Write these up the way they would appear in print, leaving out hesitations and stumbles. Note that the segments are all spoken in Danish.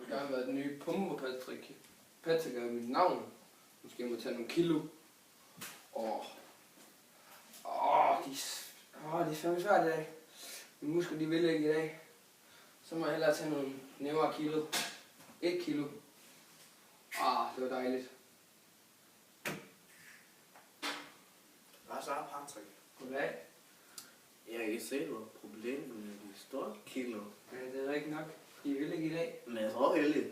Jeg har været den nye pumper, Patrick. Patrick er mit navn. Nu skal jeg må tage nogle kilo. Det er fandme svært i dag. Mine muskler, de vil ikke i dag. Så må jeg hellere tage nogle nævere kilo. 1 kilo. Det var dejligt. Hvad så, Patrick? Goddag. Jeg kan se, du har problemer med de store kilo. Ja, det er rigtigt nok. De vil ikke i dag. Men jeg er så heldig,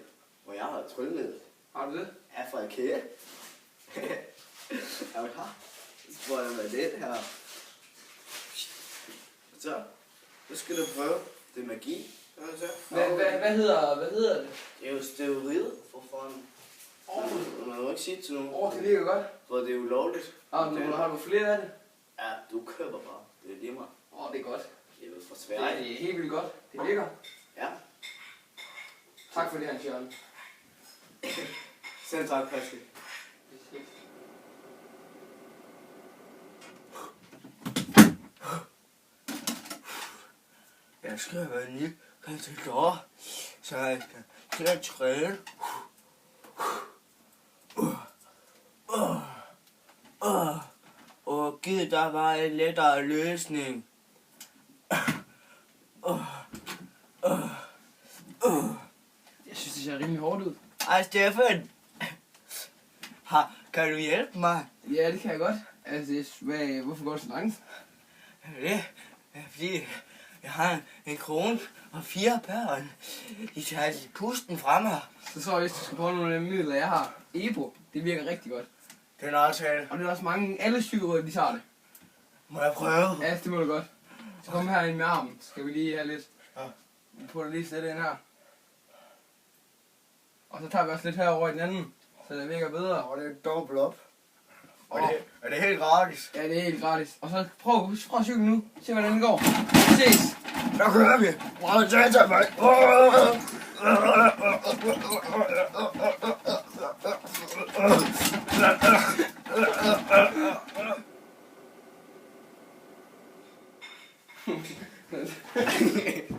hvor jeg har tryllemiddel. Har du det? Er fra IKEA. Jeg vil have. Så får jeg med det her. Så, nu skal du prøve. Det er magi. Hvad hedder det? Det er jo steroid for fanden. Man må ikke sige til nogen. Det virker godt. For det er ulovligt. Har du flere af det? Ja, du køber bare. Det er lige mig. Det er godt. Det er jo fra Sverige. Det er helt vildt godt. Det virker. Ja. Tak for det, Hans Jørgen. Selv tak, Patrick. Jeg skal være ny kategor, så jeg kan til at træne. Og giv der var en lettere løsning. Jeg synes, det ser rimelig hårdt ud. Ej, Steffen. Kan du hjælpe mig? Ja, det kan jeg godt. Hvorfor går det så langt? Det er fordi, jeg har en kone og 4 børn. De tager altid pusten fra mig. Så hvis du skal prøve nogle af de midler, jeg har. Ebro, det virker rigtig godt. Det er en aftale. Og det er også mange, alle psykerød, de tager det. Må jeg prøve? Ja, det må du godt. Så kom her ind med armen. Skal vi lige have lidt. Vi putter lige sætte ind her. Og så tager vi også lidt herover i den anden, så det virker bedre. Og det er dobbelt op. Og er det helt gratis? Ja, det er helt gratis. Og så prøv at cykle nu. Se hvordan den går. Vi ses. Der kører vi. Prøv at tage mig. Hehehe